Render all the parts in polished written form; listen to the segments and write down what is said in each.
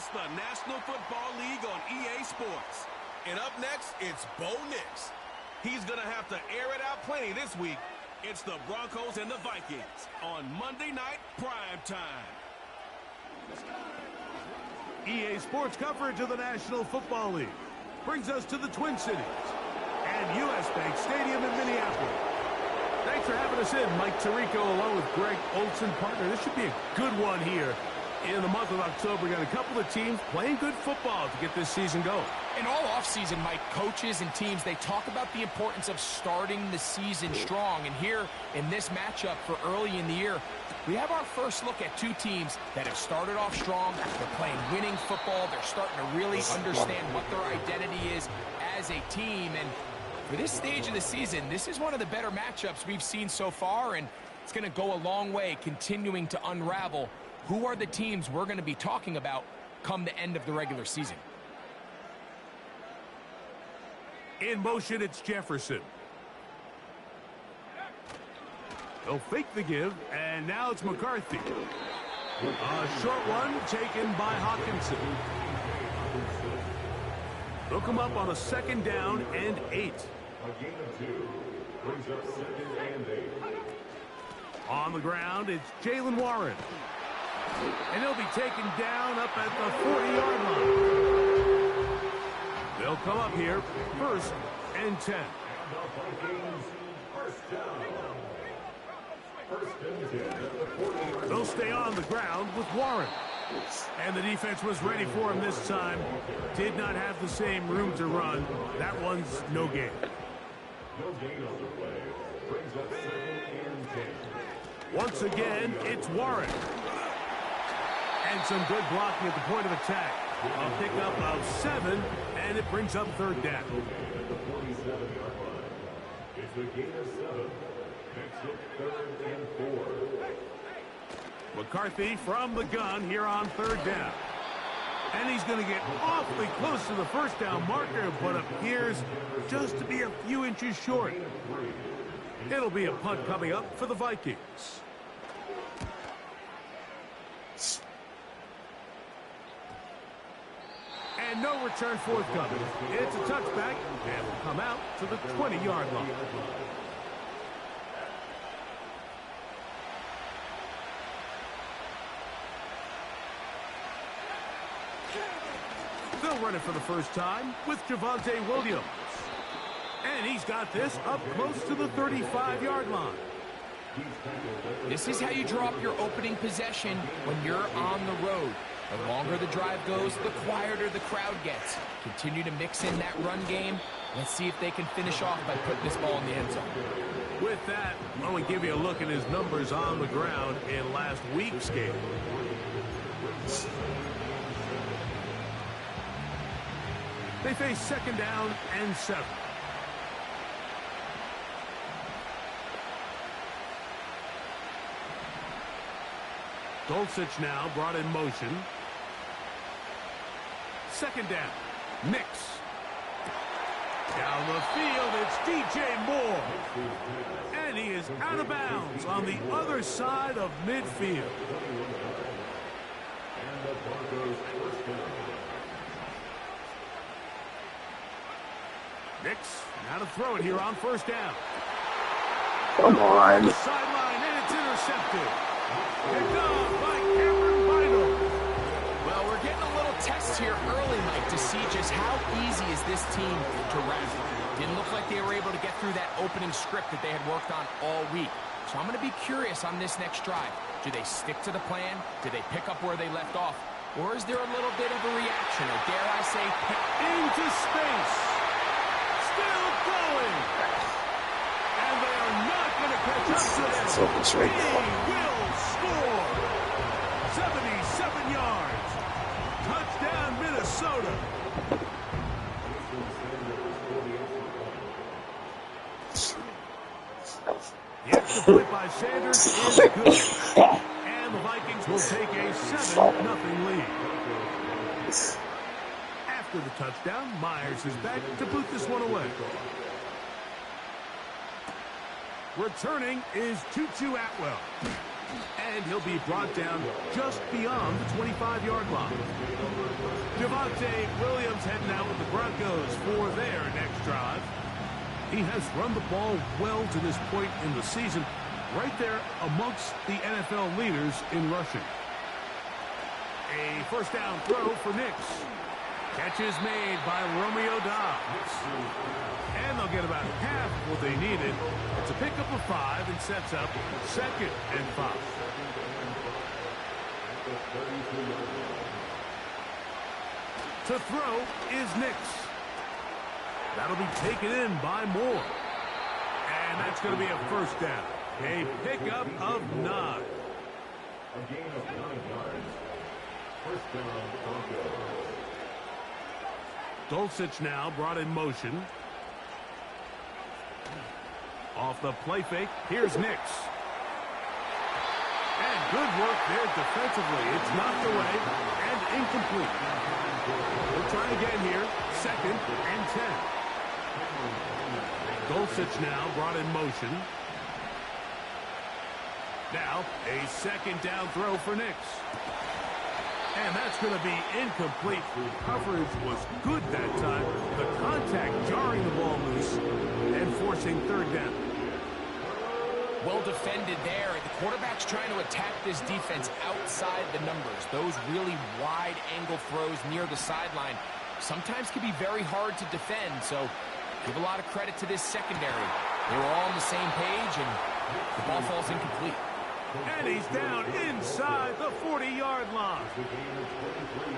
It's the National Football League on EA Sports. And up next, it's Bo Nix. He's going to have to air it out plenty this week. It's the Broncos and the Vikings on Monday Night Prime Time. EA Sports coverage of the National Football League brings us to the Twin Cities and U.S. Bank Stadium in Minneapolis. Thanks for having us in, Mike Tirico, along with Greg Olson, partner. This should be a good one here. In the month of October, we got a couple of teams playing good football to get this season going. And all offseason, Mike, coaches and teams, they talk about the importance of starting the season strong. And here in this matchup for early in the year, we have our first look at two teams that have started off strong. They're playing winning football. They're starting to really understand what their identity is as a team. And for this stage of the season, this is one of the better matchups we've seen so far. And it's going to go a long way continuing to unravel who are the teams we're going to be talking about come the end of the regular season. In motion, it's Jefferson. They'll fake the give, and now it's McCarthy. A short one taken by Hawkinson. They'll come up on a 2nd down and 8. A gain of 2 brings up 2nd and 8. On the ground, it's Jalen Warren. And he'll be taken down up at the 40-yard line. They'll come up here, 1st and 10. They'll stay on the ground with Warren. And the defense was ready for him this time. Did not have the same room to run. That one's no gain. No gain on the play. Brings up 2nd and 10. Once again, it's Warren. And some good blocking at the point of attack. A pickup of 7, and it brings up 3rd down. The 47-yard line. It's a gain of 7. Makes it 3rd and 4. McCarthy from the gun here on 3rd down. And he's going to get awfully close to the 1st down marker, but appears just to be a few inches short. It'll be a punt coming up for the Vikings. And no return forthcoming. It's a touchback, and will come out to the 20-yard line. They'll run it for the first time with Javonte Williams. And he's got this up close to the 35-yard line. This is how you draw up your opening possession when you're on the road. The longer the drive goes, the quieter the crowd gets. Continue to mix in that run game. Let's see if they can finish off by putting this ball in the end zone. With that, I want to give you a look at his numbers on the ground in last week's game. They face 2nd down and 7. Dulcich now brought in motion. 2nd down. Nix. Down the field, it's DJ Moore. And he is out of bounds on the other side of midfield. And the Broncos' 1st down. Nix, now to throw it here on 1st down. Come on. The sideline, and it's intercepted. Picked off by Cameron Vital. Well, we're getting a little test here early, Mike, to see just how easy is this team to wrestle. Didn't look like they were able to get through that opening script that they had worked on all week. So I'm going to be curious on this next drive. Do they stick to the plan? Do they pick up where they left off? Or is there a little bit of a reaction, or dare I say, into space? Still going. And they are not going to catch up to this. Focus right He now. will score. 77 yards. Touchdown, Minnesota. The extra point by Sanders is good. And the Vikings will take a 7-0 lead. After the touchdown, Myers is back to boot this one away. Returning is Tutu Atwell. And he'll be brought down just beyond the 25-yard line. Javonte Williams heading out with the Broncos for their next drive. He has run the ball well to this point in the season, right there amongst the NFL leaders in rushing. A first down throw for Nix. Catch is made by Romeo Doubs. And they'll get about half what they needed. It's a pickup of 5 and sets up 2nd and 5. To throw is Nix. That'll be taken in by Moore. And that's going to be a first down. A pickup of 9. A gain of 9 yards. First down, Broncos. Dulcich now brought in motion. Off the play fake, here's Nix. And good work there defensively. It's knocked away and incomplete. We'll try again here. 2nd and 10. Dulcich now brought in motion. Now, a 2nd down throw for Nix. And that's going to be incomplete. Coverage was good that time. The contact jarring the ball loose and forcing 3rd down. Well defended there. The quarterback's trying to attack this defense outside the numbers. Those really wide angle throws near the sideline sometimes can be very hard to defend. So give a lot of credit to this secondary. They were all on the same page, and the ball falls incomplete. And he's down inside the 40-yard line.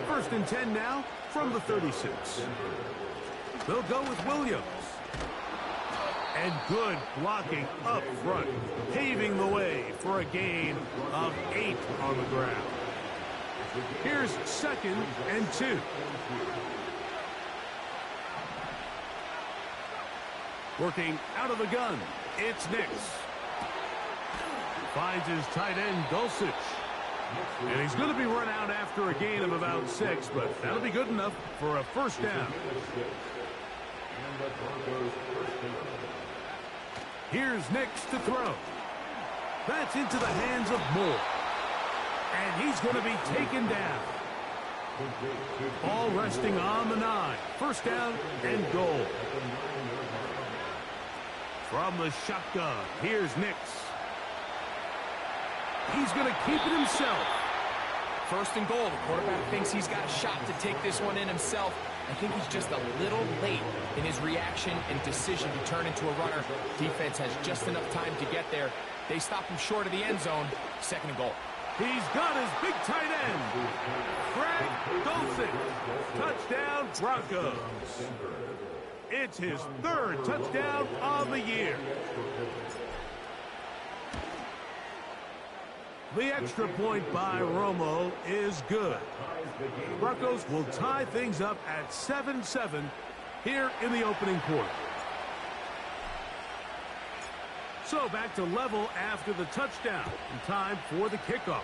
1st and 10 now from the 36. They'll go with Williams. And good blocking up front, paving the way for a gain of 8 on the ground. Here's 2nd and 2. Working out of the gun, it's Nix. Finds his tight end, Dulcich. And he's going to be run out after a gain of about 6, but that'll be good enough for a first down. Here's Nix to throw. That's into the hands of Moore. And he's going to be taken down. Ball resting on the 9. First down and goal. From the shotgun, here's Nix. He's going to keep it himself. 1st and goal. The quarterback thinks he's got a shot to take this one in himself. I think he's just a little late in his reaction and decision to turn into a runner. Defense has just enough time to get there. They stop him short of the end zone. 2nd and goal. He's got his big tight end. Greg Dulcich. Touchdown, Broncos. It's his 3rd touchdown of the year. The extra point by Romo is good. Broncos will tie things up at 7-7 here in the opening quarter. So back to level after the touchdown. And time for the kickoff.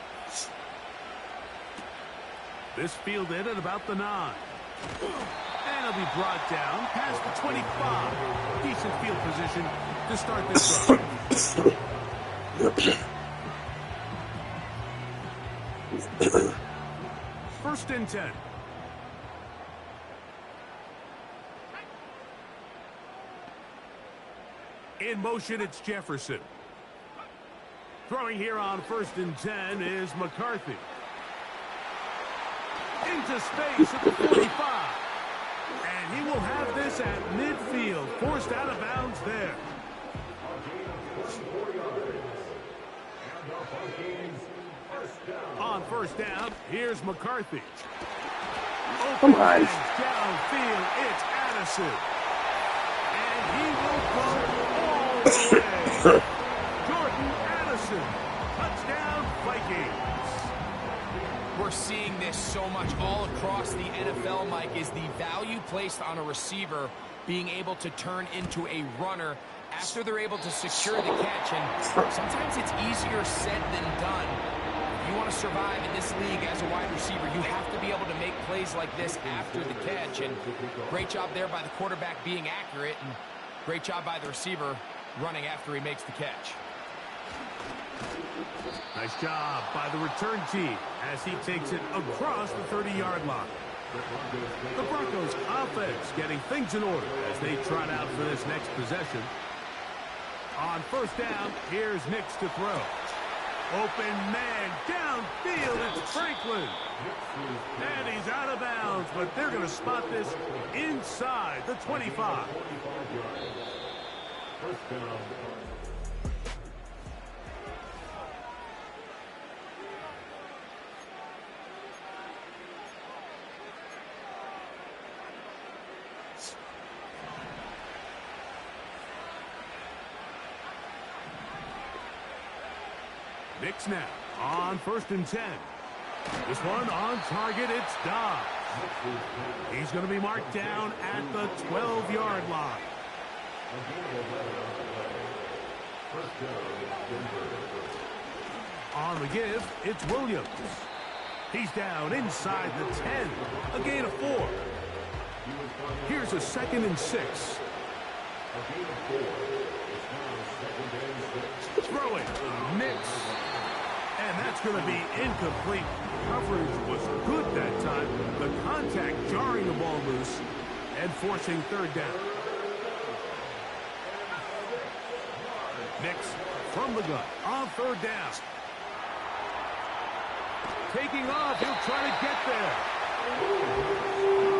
This fielded at about the 9. And it'll be brought down past the 25. Decent field position to start this drive. 1st and 10. In motion, it's Jefferson. Throwing here on 1st and 10 is McCarthy. Into space at the 45. And he will have this at midfield. Forced out of bounds there. On 1st down, here's McCarthy. Come on. Downfield, it's Addison. And he will go all the way. Jordan Addison. Touchdown, Vikings. We're seeing this so much all across the NFL, Mike, is the value placed on a receiver being able to turn into a runner after they're able to secure the catch. And sometimes it's easier said than done. If you want to survive in this league as a wide receiver, you have to be able to make plays like this after the catch. And great job there by the quarterback being accurate, and great job by the receiver running after he makes the catch. Nice job by the return team as he takes it across the 30-yard line. The Broncos offense getting things in order as they trot out for this next possession. On first down, here's Nix to throw. Open man downfield, it's Franklin. And he's out of bounds, but they're going to spot this inside the 25. First down. Nix now on first and 10. This one on target, it's Dobbs. He's going to be marked down at the 12-yard line. On the give, it's Williams. He's down inside the 10. A gain of 4. Here's a 2nd and 6. Throwing. Nix. And that's going to be incomplete. Coverage was good that time. The contact jarring the ball loose and forcing third down. Nix from the gun on third down. Taking off, he'll try to get there.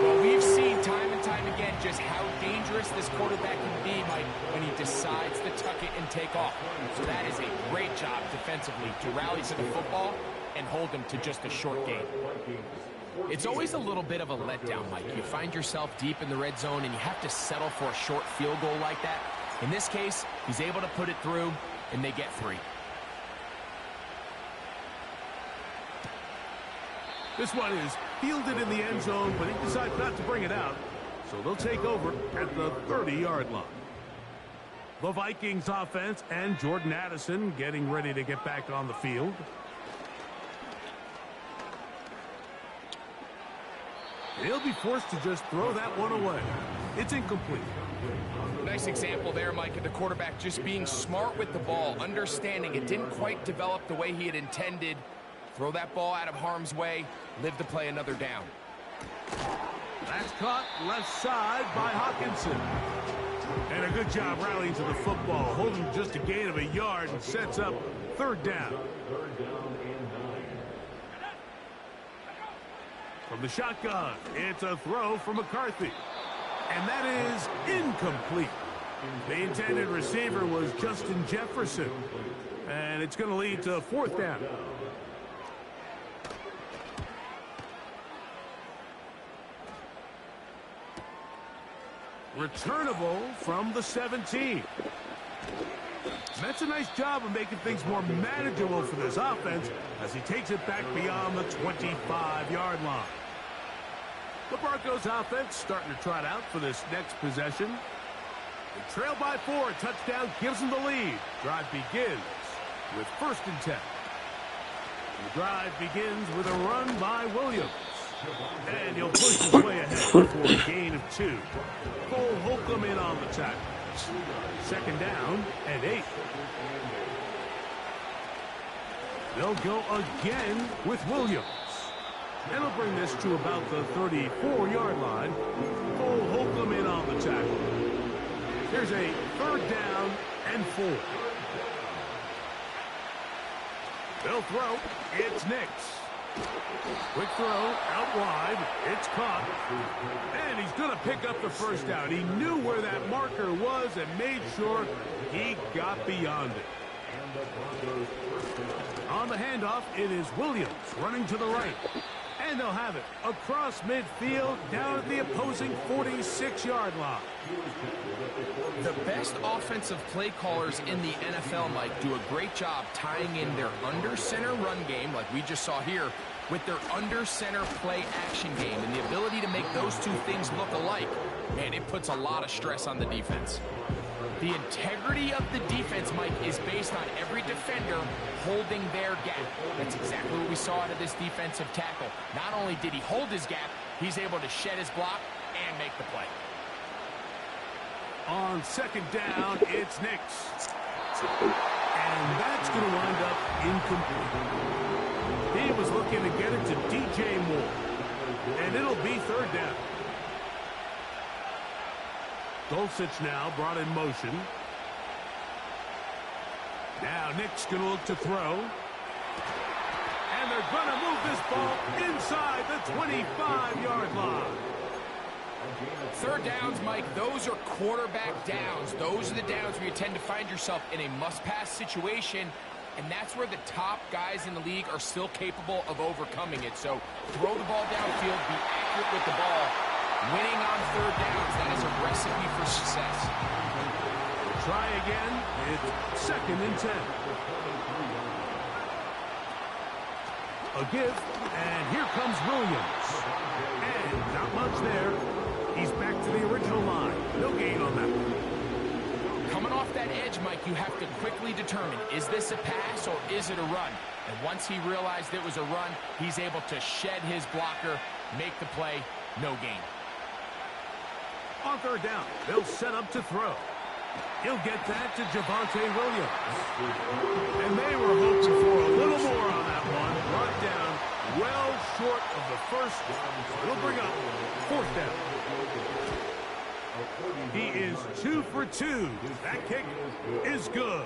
Well, we've seen time and time again just how dangerous this quarterback can be, Mike, when he decides to tuck it and take off. So that is a great job defensively to rally to the football and hold him to just a short gain. It's always a little bit of a letdown, Mike. You find yourself deep in the red zone and you have to settle for a short field goal like that. In this case, he's able to put it through, and they get 3. This one is fielded in the end zone, but he decides not to bring it out. So they'll take over at the 30-yard line. The Vikings offense and Jordan Addison getting ready to get back on the field. He'll be forced to just throw that one away. It's incomplete. Nice example there, Mike, of the quarterback just being smart with the ball, understanding it didn't quite develop the way he had intended. Throw that ball out of harm's way, live to play another down. That's caught left side by Hawkinson. And a good job rallying to the football, holding just a gain of a yard and sets up third down. From the shotgun, it's a throw from McCarthy. And that is incomplete. The intended receiver was Justin Jefferson. And it's going to lead to fourth down. Returnable from the 17. That's a nice job of making things more manageable for this offense as he takes it back beyond the 25-yard line. The Broncos offense starting to trot out for this next possession. They trail by 4. A touchdown gives them the lead. Drive begins with first and 10. The drive begins with a run by Williams. And he'll push his way ahead for a gain of 2. Cole Holcomb in on the tackle. Second down and 8. They'll go again with Williams. And they'll bring this to about the 34-yard line. Cole Holcomb in on the tackle. Here's a third down and 4. They'll throw. It's Nix. Quick throw out wide. It's caught. And he's going to pick up the first down. He knew where that marker was and made sure he got beyond it. On the handoff, it is Williams running to the right. And they'll have it across midfield down at the opposing 46-yard line. The best offensive play callers in the NFL, Mike, do a great job tying in their under-center run game, like we just saw here, with their under-center play action game. And the ability to make those two things look alike, man, it puts a lot of stress on the defense. The integrity of the defense, Mike, is based on every defender holding their gap. That's exactly what we saw out of this defensive tackle. Not only did he hold his gap, he's able to shed his block and make the play. On second down, it's Nix. And And that's going to wind up incomplete. He was looking to get it to DJ Moore. And it'll be third down. Dulcich now brought in motion. Now Nick's going to look to throw. And they're going to move this ball inside the 25-yard line. Third downs, Mike, those are quarterback downs. Those are the downs where you tend to find yourself in a must-pass situation, and that's where the top guys in the league are still capable of overcoming it. So throw the ball downfield, be accurate with the ball. Winning on third downs, that is a recipe for success. Try again. It's 2nd and 10. A give, and here comes Williams. And not much there. He's back to the original line. No gain on that one. Coming off that edge, Mike, you have to quickly determine, is this a pass or is it a run? And once he realized it was a run, he's able to shed his blocker, make the play, no gain. On third down, they'll set up to throw. He'll get that to Javonte Williams. And they were hoping for a little more on that one. Brought down well short of the first. It'll bring up 4th down. He is 2 for 2. That kick is good.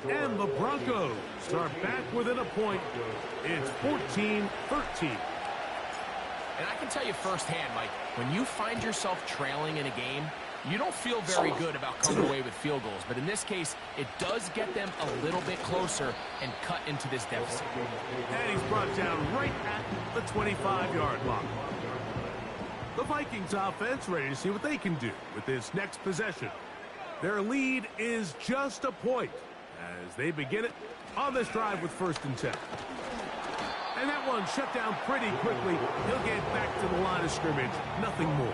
And the Broncos are back within a point. It's 14-13. And I can tell you firsthand, Mike, when you find yourself trailing in a game, you don't feel very good about coming away with field goals. But in this case, it does get them a little bit closer and cut into this deficit. And he's brought down right at the 25-yard line. The Vikings offense ready to see what they can do with this next possession. Their lead is just a point as they begin it on this drive with 1st and 10. And that one shut down pretty quickly. He'll get back to the line of scrimmage. Nothing more.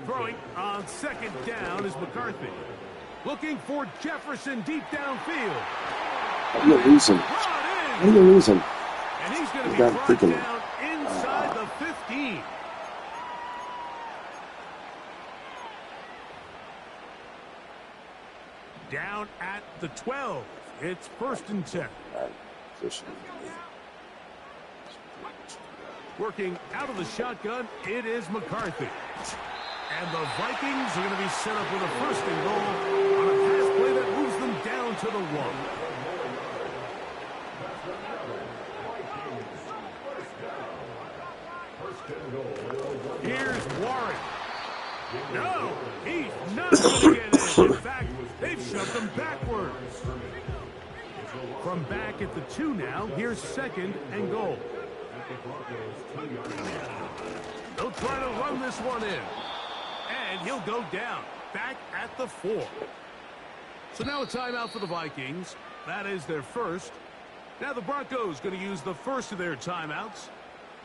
Throwing on 2nd down is McCarthy. Looking for Jefferson deep downfield. How do you lose him? How do you lose him? And he's going to be brought down inside the 15. Down at the 12. It's 1st and 10. Working out of the shotgun, it is McCarthy. And the Vikings are going to be set up with a 1st and goal on a pass play that moves them down to the 1. Here's Warren. No, he's not going to get in. In fact, they've shoved him backwards. From back at the 2 now, here's 2nd and goal. They'll try to run this one in. And he'll go down, back at the 4. So now a timeout for the Vikings. That is their first. Now the Broncos going to use the first of their timeouts.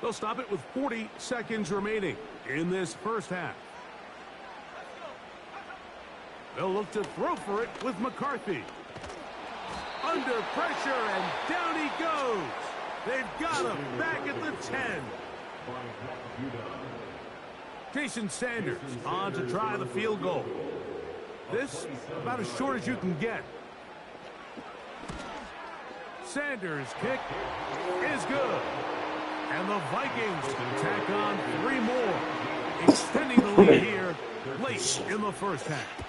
They'll stop it with 40 seconds remaining in this first half. They'll look to throw for it with McCarthy. Under pressure, and down he goes. They've got him back at the 10. Jason Sanders on to try the field goal. This about as short as you can get. Sanders' kick is good. And the Vikings can tack on 3 more, extending the lead here late in the first half.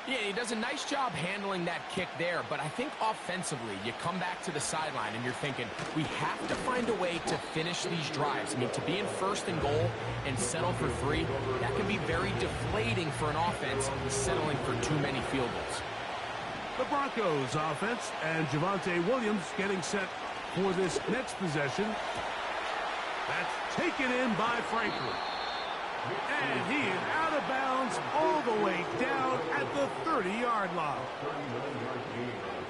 Yeah, he does a nice job handling that kick there, but I think offensively, you come back to the sideline and you're thinking, we have to find a way to finish these drives. I mean, to be in 1st and goal and settle for 3, that can be very deflating for an offense settling for too many field goals. The Broncos offense and Javonte Williams getting set for this next possession. That's taken in by Franklin. And he is out of bounds all the way down at the 30-yard line.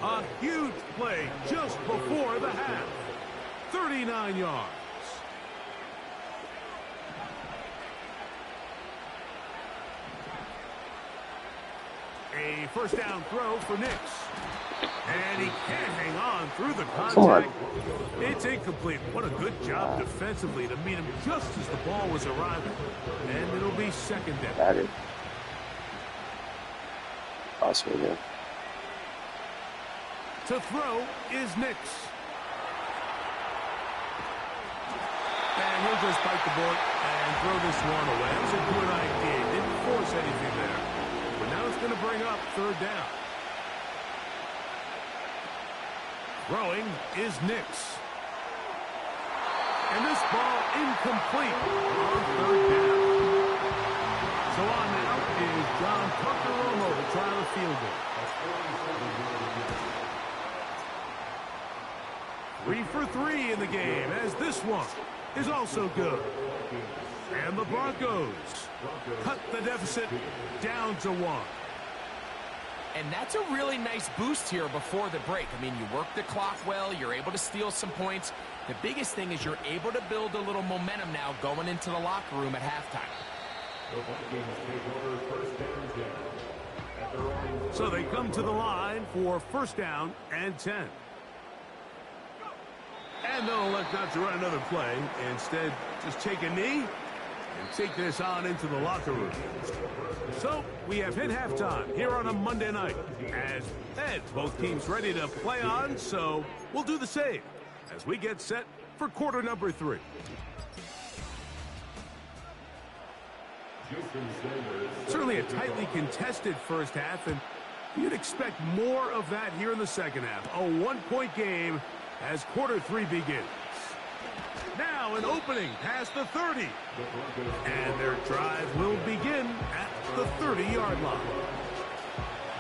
A huge play just before the half. 39 yards. A first down throw for Nix. And he can't hang on through the contact. Come on. It's incomplete. What a good job defensively to meet him just as the ball was arriving. And it'll be second down. Madden. Awesome, yeah. To throw is Nix. And he'll just bite the bullet and throw this one away. That was a good idea. Didn't force anything there. But now it's going to bring up third down. Throwing is Nix. And this ball incomplete on third down. So on now is John Tucker-Romo to try the field goal. 3 for 3 in the game, as this one is also good. And the Broncos cut the deficit down to 1. And that's a really nice boost here before the break. I mean, you work the clock well. You're able to steal some points. The biggest thing is you're able to build a little momentum now going into the locker room at halftime. So they come to the line for first down and 10. And they'll elect not to run another play. Instead, just take a knee and take this on into the locker room. So we have hit halftime here on a Monday night. As both teams ready to play on, so we'll do the same as we get set for quarter number 3. Certainly a tightly contested first half, and you'd expect more of that here in the second half. A one-point game as quarter 3 begins. Now an opening past the 30. And their drive will begin at the 30-yard line.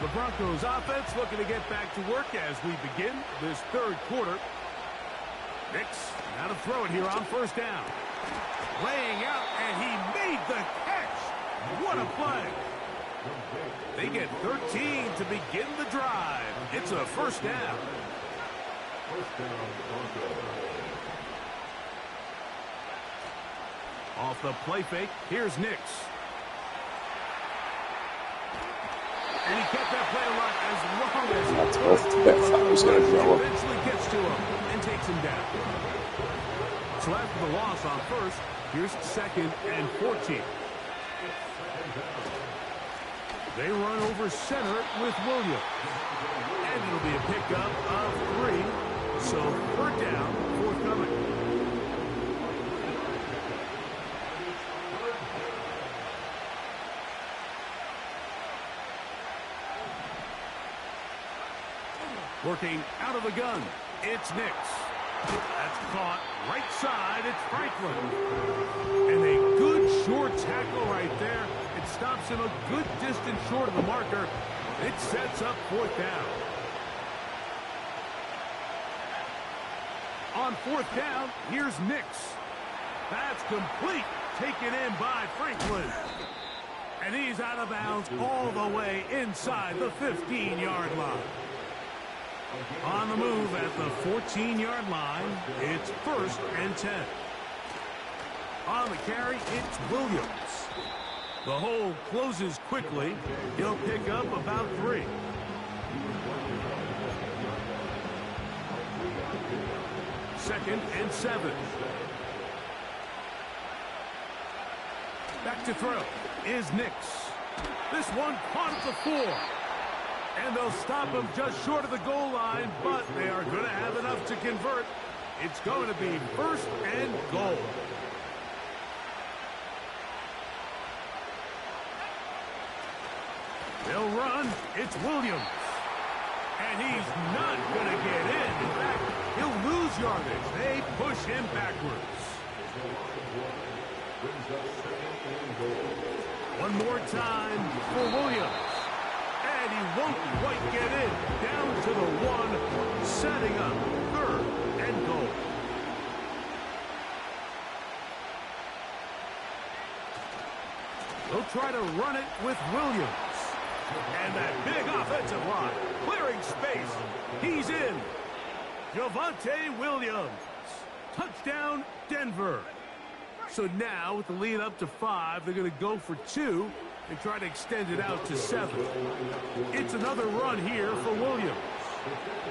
The Broncos offense looking to get back to work as we begin this third quarter. Nix now to throw it here on first down. Laying out, and he made the catch. What a play. They get 13 to begin the drive. It's a first down. Off the play fake, here's Nix. And he kept that play alive as long as I thought he was going to throw him. Eventually gets to him and takes him down. So after the loss on first, here's second and 14. They run over center with Williams. And it'll be a pickup of 3. So third down, forthcoming. Working out of the gun, it's Nix. That's caught right side, it's Franklin. And a good short tackle right there. It stops him a good distance short of the marker. It sets up fourth down. On fourth down, here's Nix. That's complete. Taken in by Franklin. And he's out of bounds all the way inside the 15-yard line. On the move at the 14-yard line, it's first and 10. On the carry, it's Williams. The hole closes quickly. He'll pick up about 3. Second and 7. Back to throw is Nix. This one caught at the 4. And they'll stop him just short of the goal line, but they are going to have enough to convert. It's going to be first and goal. They'll run. It's Williams. And he's not going to get in. In fact, he'll lose yardage. They push him backwards. One more time for Williams. And he won't quite get in. Down to the 1, setting up third and goal. They'll try to run it with Williams. And that big offensive line clearing space. He's in. Javonte Williams. Touchdown, Denver. So now with the lead up to 5, they're going to go for 2 and try to extend it out to 7. It's another run here for Williams.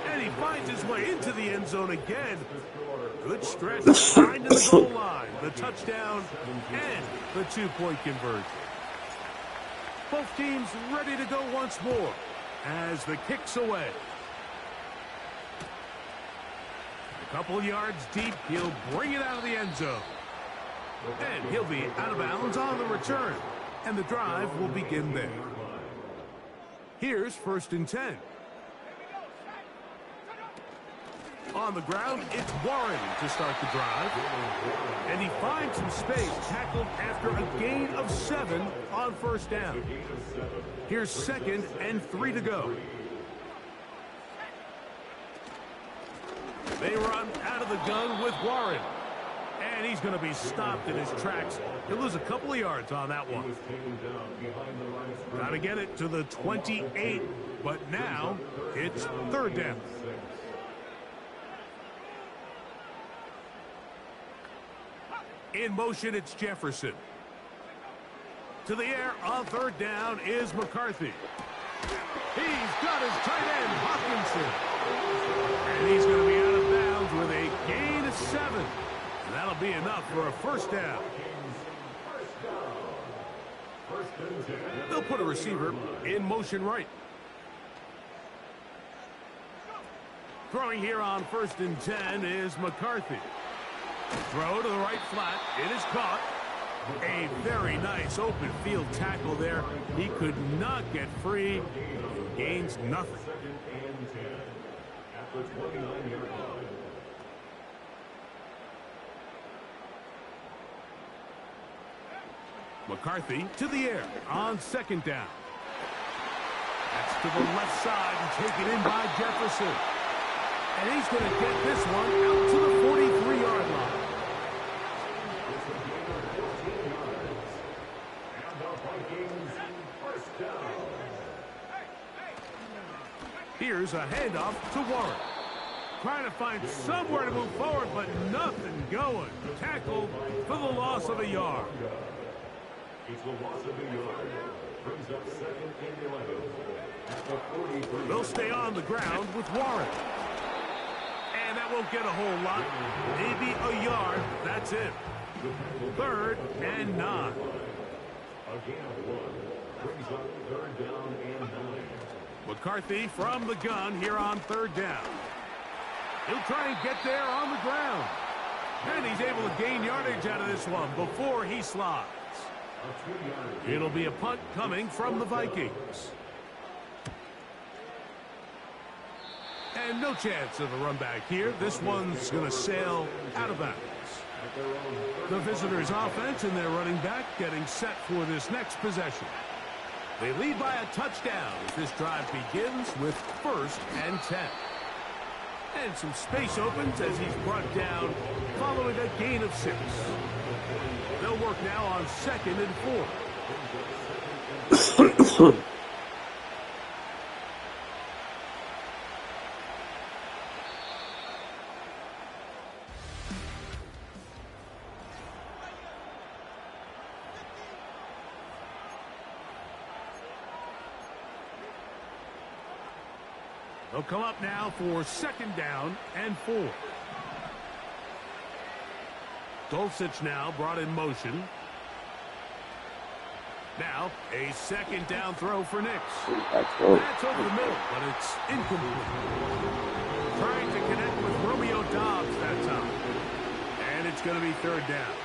And he finds his way into the end zone again. Good stretch, behind the goal line. The touchdown and the two-point conversion. Both teams ready to go once more as the kick's away. A couple yards deep, he'll bring it out of the end zone. And he'll be out of bounds on the return. And the drive will begin there. Here's 1st and 10. On the ground, it's Warren to start the drive. And he finds some space, tackled after a gain of 7 on 1st down. Here's 2nd and 3 to go. They run out of the gun with Warren. And he's going to be stopped in his tracks. He'll lose a couple of yards on that one. Got to get it to the 28, but now it's 3rd down. In motion, it's Jefferson. To the air on 3rd down is McCarthy. He's got his tight end, Hawkinson. And he's going to be out of bounds with a gain of 7. And that'll be enough for a 1st down. They'll put a receiver in motion right. Throwing here on 1st and 10 is McCarthy. Throw to the right flat. It is caught. A very nice open field tackle there. He could not get free. Gains nothing. McCarthy to the air on 2nd down. That's to the left side and taken in by Jefferson. And he's going to get this one out to the 43-yard line. Here's a handoff to Warren. Trying to find somewhere to move forward, but nothing going. Tackled for the loss of a yard. It's the loss of a yard. Brings up 2nd and 11. At the 43. They'll stay on the ground with Warren. And that won't get a whole lot. Maybe a yard. That's it. 3rd and 9. Again, 1. Brings up 3rd down and 9. McCarthy from the gun here on 3rd down. He'll try and get there on the ground. And he's able to gain yardage out of this one before he slides. It'll be a punt coming from the Vikings. And no chance of a run back here. This one's going to sail out of bounds. The visitors' offense and their running back getting set for this next possession. They lead by a touchdown as this drive begins with 1st and 10. And some space opens as he's brought down following a gain of 6. They'll work now on 2nd and 4. They'll come up now for 2nd down and 4. Dulcich now brought in motion. Now, a 2nd down throw for Nix. That's over the middle, but it's incomplete. Trying to connect with Romeo Dobbs that time. And it's going to be 3rd down.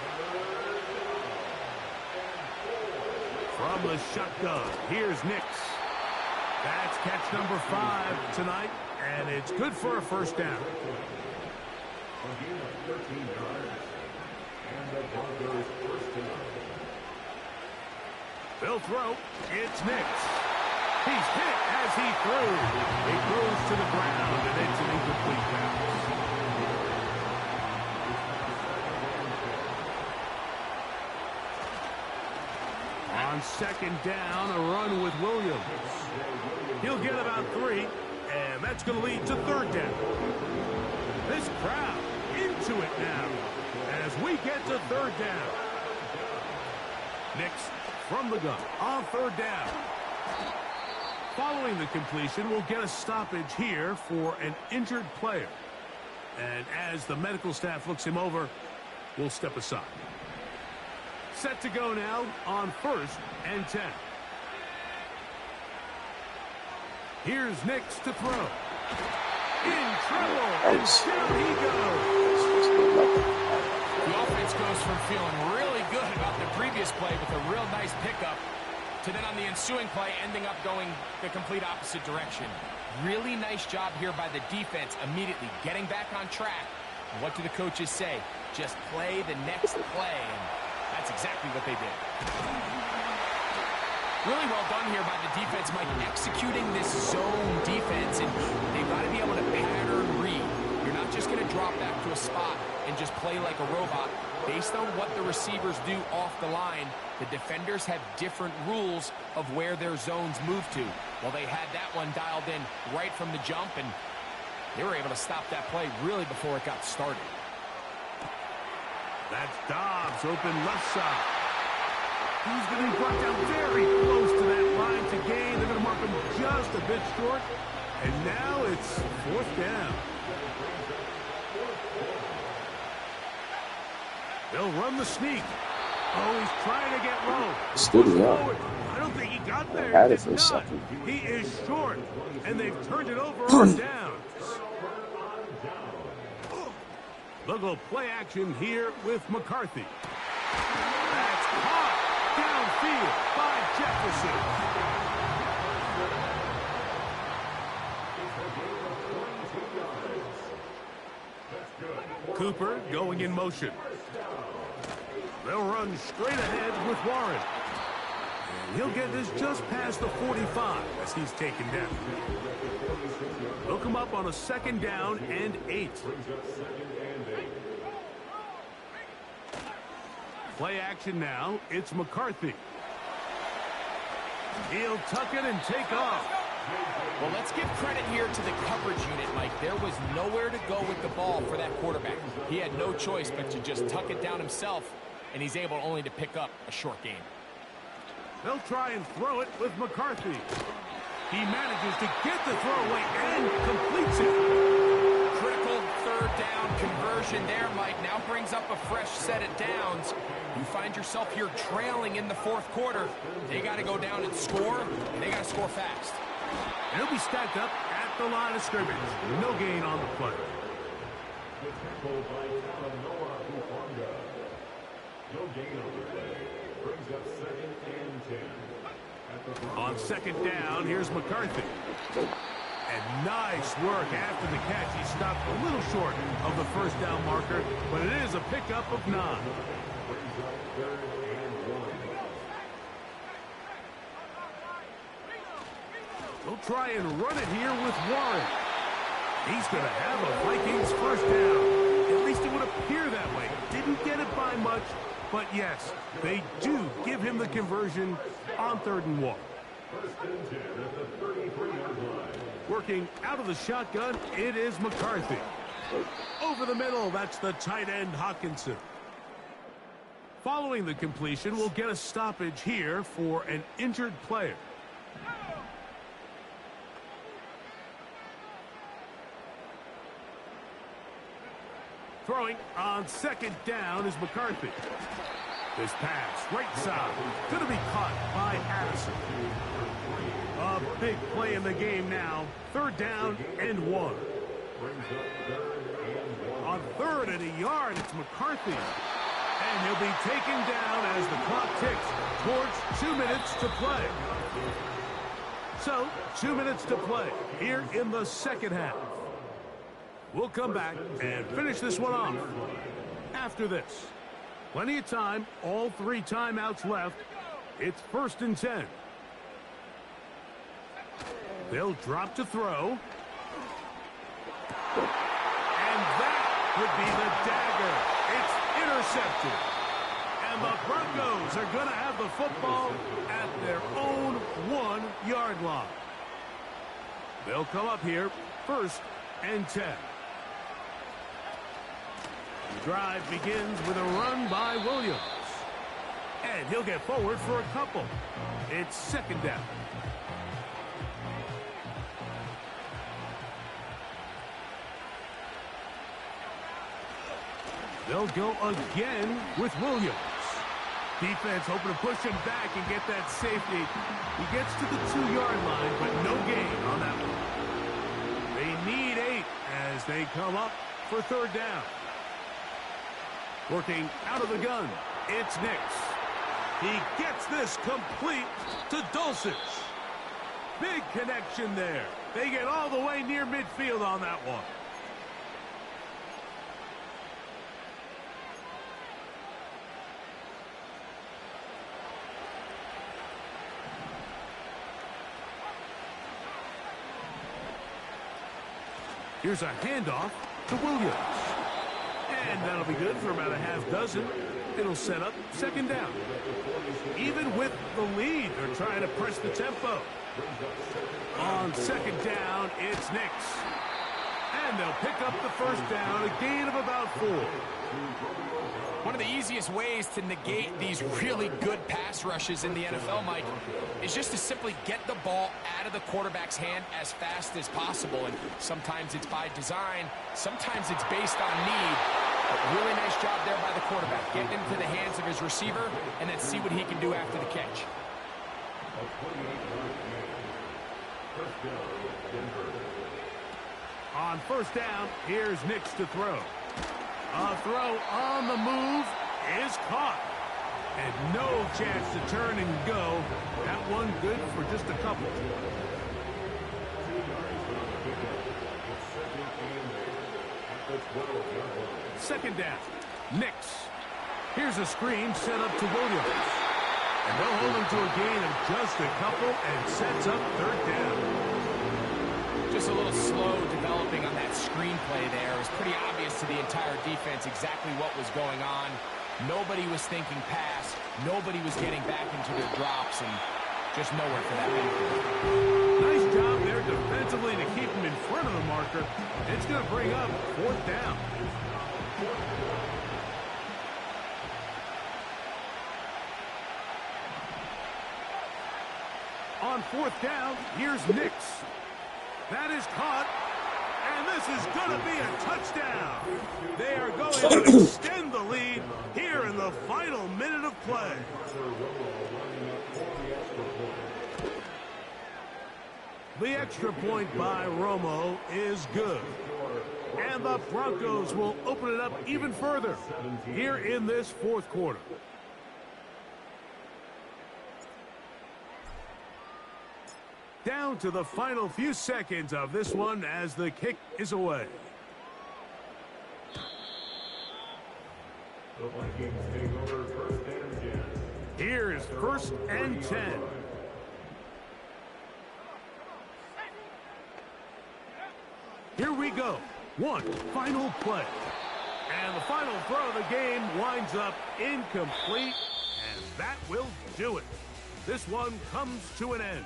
From the shotgun, here's Nix. That's catch number 5 tonight, and it's good for a 1st down. They'll throw. It's Nix. He's hit as he threw. He goes to the ground, and it's an incomplete pass. On 2nd down, a run with Williams. He'll get about 3, and that's going to lead to 3rd down. This crowd into it now as we get to 3rd down. Nix from the gun on 3rd down. Following the completion, we'll get a stoppage here for an injured player. And as the medical staff looks him over, we'll step aside. Set to go now on 1st and 10. Here's Nix to throw. In trouble. And down he goes. The offense goes from feeling really good about the previous play with a real nice pickup to then on the ensuing play ending up going the complete opposite direction. Really nice job here by the defense immediately getting back on track. What do the coaches say? Just play the next play. And that's exactly what they did. Really well done here by the defense, Mike, executing this zone defense, and they've got to be able to pattern read. You're not just going to drop back to a spot and just play like a robot. Based on what the receivers do off the line, the defenders have different rules of where their zones move to. Well, they had that one dialed in right from the jump, and they were able to stop that play really before it got started. That's Dobbs, open left side. He's going to be brought down very close to that line to gain. They're going to mark him just a bit short. And now it's 4th down. They'll run the sneak. Oh, he's trying to get low. Stood up. I don't think he got there. Had He it for did a not. second. He is short. And they've turned it over on downs. They'll go play action here with McCarthy. That's caught downfield by Jefferson. Cooper going in motion. They'll run straight ahead with Warren. And he'll get this just past the 45 as he's taken down. They'll come up on a 2nd down and 8. Play action now. It's McCarthy. He'll tuck it and take off. Well, let's give credit here to the coverage unit, Mike. There was nowhere to go with the ball for that quarterback. He had no choice but to just tuck it down himself, and he's able only to pick up a short gain. They'll try and throw it with McCarthy. He manages to get the throw away and completes it. Critical 3rd down conversion there, Mike. Now brings up a fresh set of downs. You find yourself here trailing in the 4th quarter. They got to go down and score, and they got to score fast. He'll be stacked up at the line of scrimmage. No gain on the play. On 2nd down, here's McCarthy. And nice work after the catch. He stopped a little short of the 1st down marker, but it is a pickup of 9. They'll try and run it here with Warren. He's going to have a Vikings 1st down. At least it would appear that way. Didn't get it by much, but yes, they do give him the conversion on 3rd and 1. Working out of the shotgun, it is McCarthy. Over the middle, that's the tight end Hawkinson. Following the completion, we'll get a stoppage here for an injured player. Throwing on 2nd down is McCarthy. This pass, right side, going to be caught by Addison. A big play in the game now. 3rd down and 1. On 3rd and a yard, it's McCarthy. And he'll be taken down as the clock ticks towards 2 minutes to play. So, 2 minutes to play here in the 2nd half. We'll come back and finish this one off after this. Plenty of time, all 3 timeouts left. It's 1st and 10. They'll drop to throw. And that would be the dagger. It's intercepted. And the Broncos are going to have the football at their own 1-yard line. They'll come up here 1st and 10. The drive begins with a run by Williams. And he'll get forward for a couple. It's 2nd down. They'll go again with Williams. Defense hoping to push him back and get that safety. He gets to the 2-yard line, but no gain on that one. They need 8 as they come up for third down. Working out of the gun, it's Nix. He gets this complete to Dulcich. Big connection there. They get all the way near midfield on that one. Here's a handoff to Williams. And that'll be good for about a half dozen. It'll set up second down. Even with the lead, they're trying to press the tempo. On second down, it's Nix. And they'll pick up the first down, a gain of about 4. One of the easiest ways to negate these really good pass rushes in the NFL, Mike, is just to simply get the ball out of the quarterback's hand as fast as possible. And sometimes it's by design, sometimes it's based on need. But really nice job there by the quarterback, getting into the hands of his receiver, and then see what he can do after the catch. On first down, here's Nix to throw. A throw on the move is caught. And no chance to turn and go. That one good for just a couple. Second down, Nix. Here's a screen set up to Williams. And they'll hold him to a gain of just a couple and sets up third down. Just a little slow developing on that screenplay there. It was pretty obvious to the entire defense exactly what was going on. Nobody was thinking pass. Nobody was getting back into their drops, and just nowhere for that benefit. Nice job there defensively to keep him in front of the marker. It's going to bring up fourth down. On fourth down, here's Nix. That is caught, and this is going to be a touchdown. They are going to extend the lead here in the final minute of play. The extra point by Romo is good. And the Broncos will open it up even further here in this fourth quarter. Down to the final few seconds of this one as the kick is away. Here is first and 10. Here we go. One final play. And the final throw of the game winds up incomplete. And that will do it. This one comes to an end.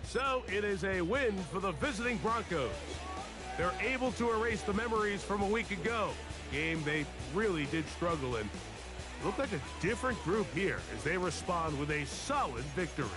So it is a win for the visiting Broncos. They're able to erase the memories from a week ago. Game they really did struggle in. Looked like a different group here as they respond with a solid victory.